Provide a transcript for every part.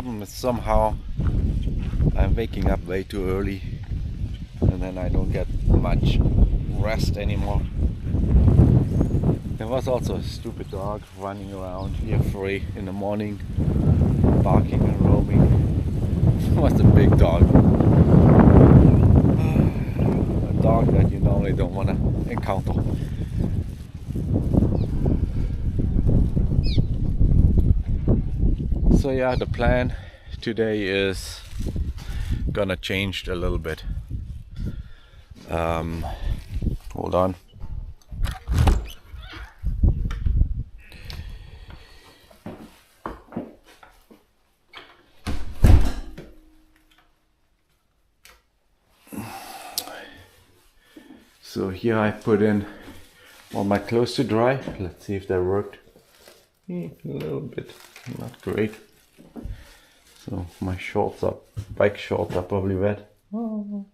problem is somehow I'm waking up way too early and then I don't get much rest anymore. There was also a stupid dog running around here 3 in the morning, barking and roaming. It was a big dog. A dog that you normally don't want to encounter. So yeah, the plan today is gonna change a little bit. Hold on. So here I put in all my clothes to dry. Let's see if that worked. A little bit, not great. So my shorts are, bike shorts are probably wet. Oh,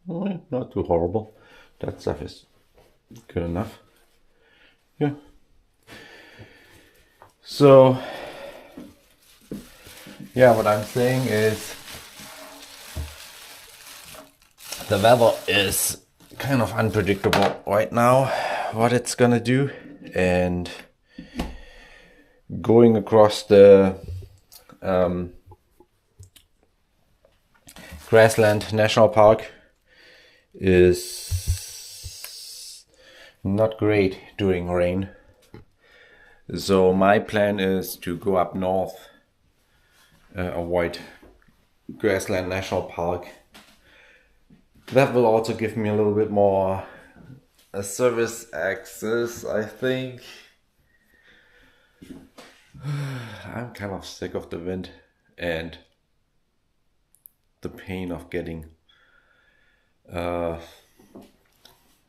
not too horrible. That stuff is good enough. Yeah. So yeah, what I'm saying is the weather is kind of unpredictable right now, what it's gonna do, and going across the Grassland National Park is not great during rain. So my plan is to go up north, avoid Grassland National Park. That will also give me a little bit more service access, I think. I'm kind of sick of the wind and the pain of getting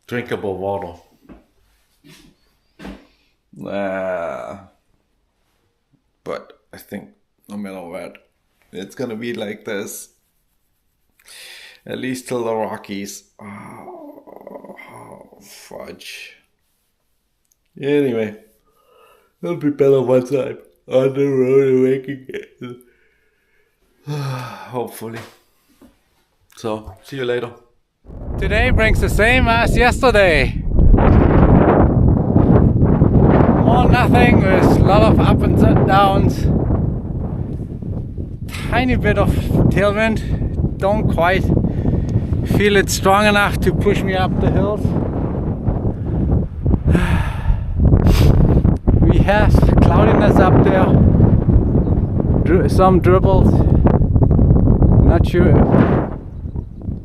drinkable water. But I think no matter what, it's gonna be like this. At least till the Rockies. Oh, fudge. Anyway, it'll be better once I'm on the road awake again. Hopefully. So, see you later. Today brings the same as yesterday. More nothing with a lot of ups and downs. Tiny bit of tailwind. Don't quite feel it strong enough to push me up the hills. We have cloudiness up there, some dribbles. Not sure if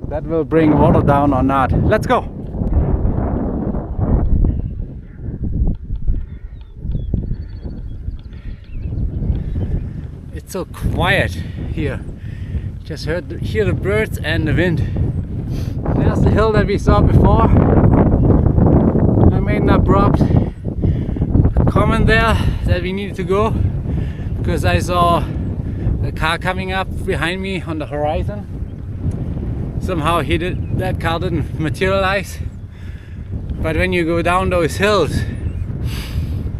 that will bring water down or not. Let's go! It's so quiet here. Just hear the birds and the wind. There's the hill that we saw before. I made an abrupt comment there that we needed to go because I saw a car coming up behind me on the horizon. Somehow that car didn't materialize. But when you go down those hills,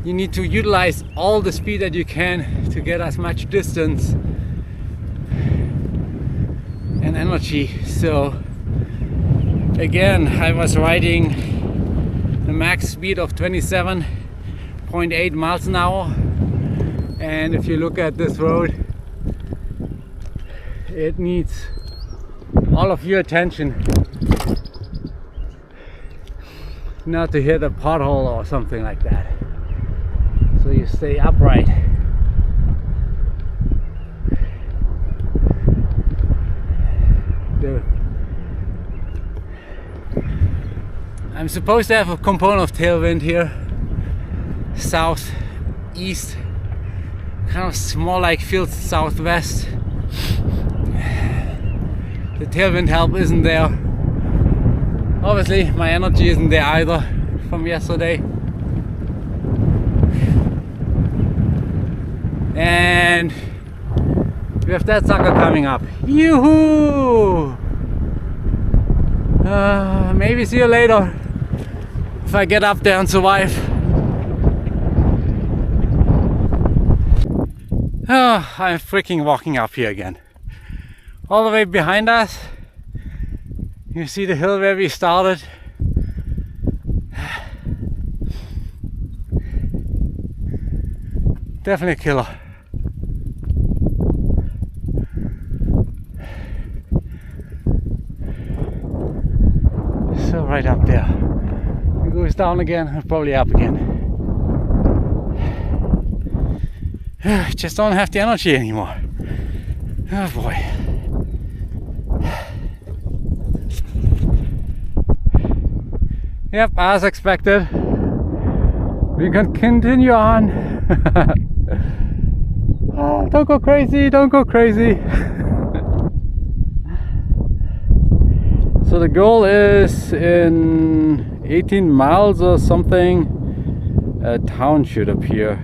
you need to utilize all the speed that you can to get as much distance and energy. So again, I was riding the max speed of 27.8 miles an hour, and if you look at this road, it needs all of your attention not to hit a pothole or something like that. So you stay upright. I'm supposed to have a component of tailwind here, south, east, kind of more like feels southwest. The tailwind help isn't there. Obviously my energy isn't there either from yesterday. And we have that sucker coming up. Yoo-hoo! Maybe see you later if I get up there and survive. I'm freaking walking up here again. all the way behind us. You see the hill where we started. Definitely a killer. So right up there. It goes down again and probably up again. Just don't have the energy anymore. Oh boy. Yep, as expected. We can continue on. Oh, don't go crazy, don't go crazy. So the goal is in 18 miles or something. A town should appear.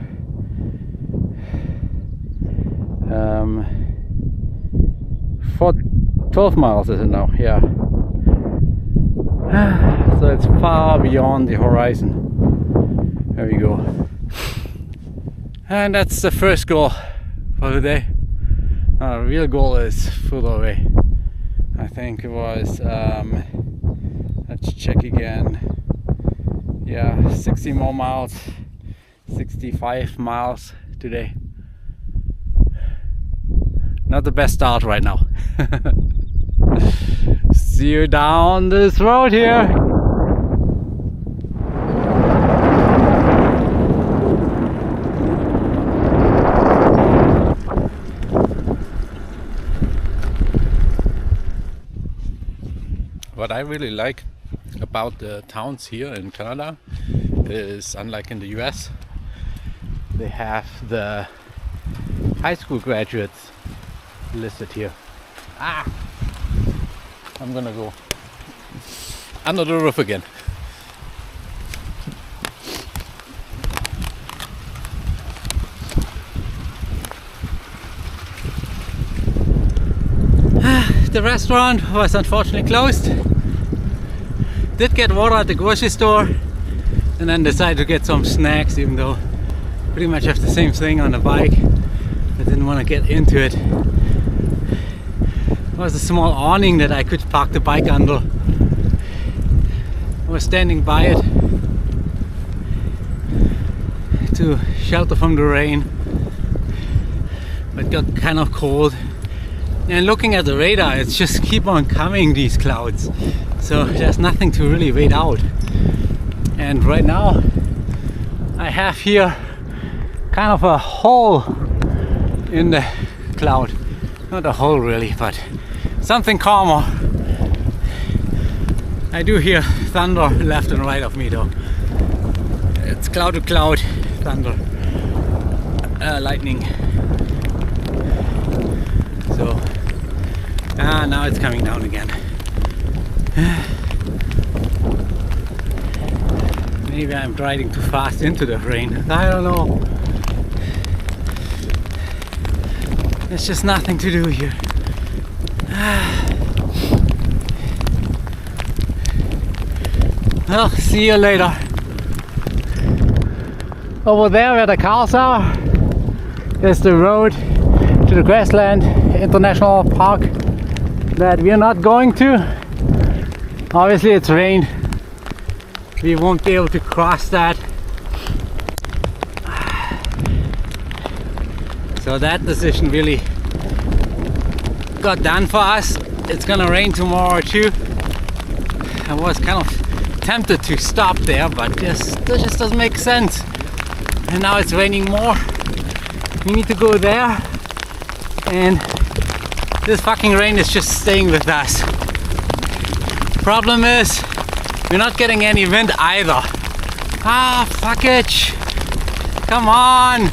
For 12 miles is it now? Yeah. So it's far beyond the horizon. There we go. And that's the first goal for the day. The real goal is further away. I think it was, let's check again. Yeah, 60 more miles, 65 miles today. Not the best start right now. See you down this road here. What I really like about the towns here in Canada is, unlike in the US, they have the high school graduates listed here. I'm gonna go under the roof again. The restaurant was unfortunately closed. Did get water at the grocery store and then decided to get some snacks, even though pretty much have the same thing on the bike. I didn't want to get into it. There was a small awning that I could park the bike under. I was standing by it to shelter from the rain, but it got kind of cold. And looking at the radar, it's just keep on coming, these clouds. So there's nothing to really wait out. And right now I have here kind of a hole in the cloud. Not a hole really, but something calmer. I do hear thunder left and right of me though. It's cloud to cloud thunder, lightning. So now it's coming down again. Maybe I'm riding too fast into the rain. I don't know. There's just nothing to do here. Well, see you later. Over there where the cars are, is the road to the Grassland International Park that we are not going to. Obviously it's rained. We won't be able to cross that. So that decision really got done for us. It's gonna rain tomorrow too. I was kind of tempted to stop there, but this just doesn't make sense. And now it's raining more. We need to go there, and this fucking rain is just staying with us. Problem is, we're not getting any wind either. Fuck it. Come on.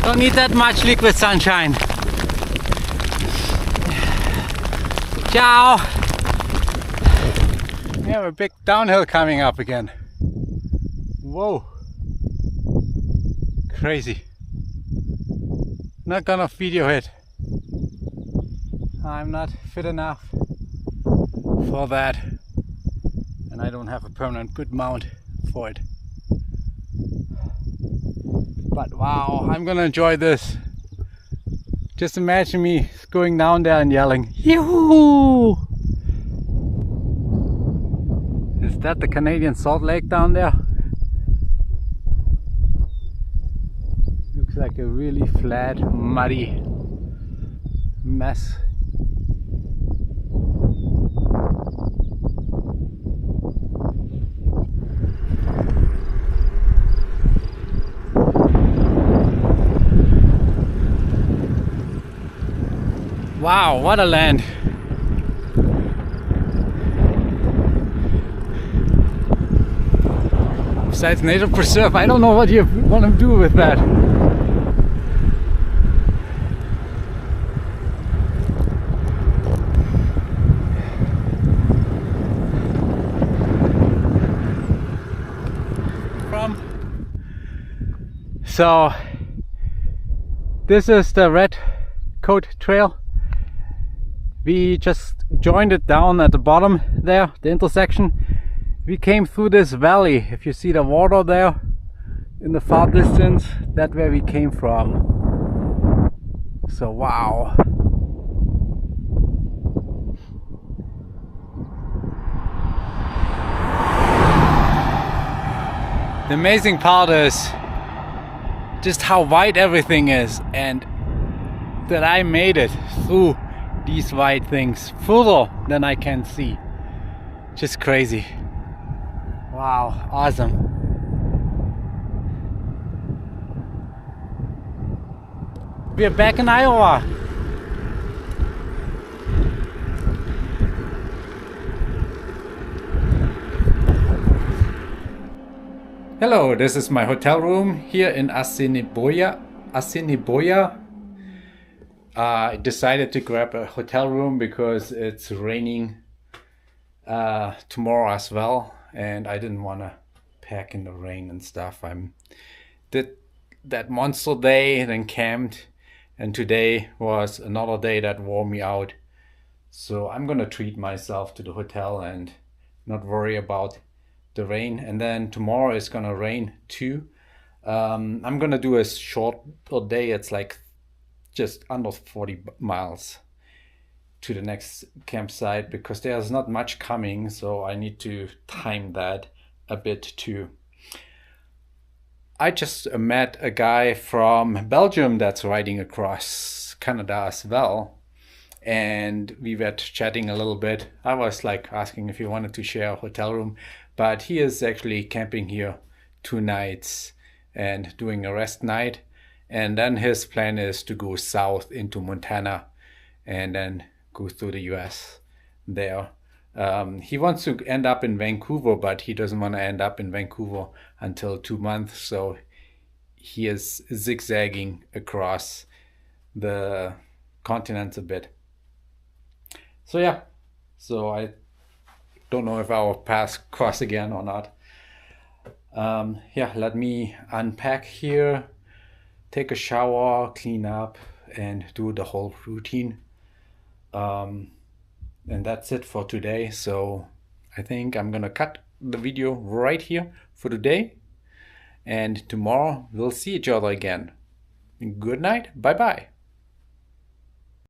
Don't need that much liquid sunshine. Ciao. We have a big downhill coming up again. Whoa. Crazy. Not gonna video it. I'm not fit enough for that. And I don't have a permanent good mount for it. But wow, I'm gonna enjoy this. Just imagine me going down there and yelling, "Yoo-hoo!" Is that the Canadian Salt Lake down there? Looks like a really flat, muddy mess. Wow, what a land! Besides nature preserve, I don't know what you want to do with that. So this is the Red Coat Trail. We just joined it down at the bottom there, the intersection. We came through this valley. If you see the water there in the far distance, that's where we came from. So wow. The amazing part is just how wide everything is, and that I made it through these wide things further than I can see. Just crazy. Wow, awesome. We're back in Iowa. Hello, this is my hotel room here in Assiniboia. I decided to grab a hotel room because it's raining tomorrow as well, and I didn't want to pack in the rain and stuff. Did that monster day, then camped, and today was another day that wore me out. So I'm gonna treat myself to the hotel and not worry about the rain. And then tomorrow is gonna rain too. I'm gonna do a short day. It's like just under 40 miles to the next campsite because there's not much coming, so I need to time that a bit too. I just met a guy from Belgium that's riding across Canada as well, and we were chatting a little bit. I was like asking if he wanted to share a hotel room, but he is actually camping here 2 nights and doing a rest night. And then his plan is to go south into Montana and then go through the US there. He wants to end up in Vancouver, but he doesn't want to end up in Vancouver until 2 months. So he is zigzagging across the continents a bit. So yeah, so I don't know if our paths cross again or not. Yeah, let me unpack here, take a shower, clean up, and do the whole routine. And that's it for today. So I think I'm gonna cut the video right here for today. And tomorrow we'll see each other again. Good night. Bye bye.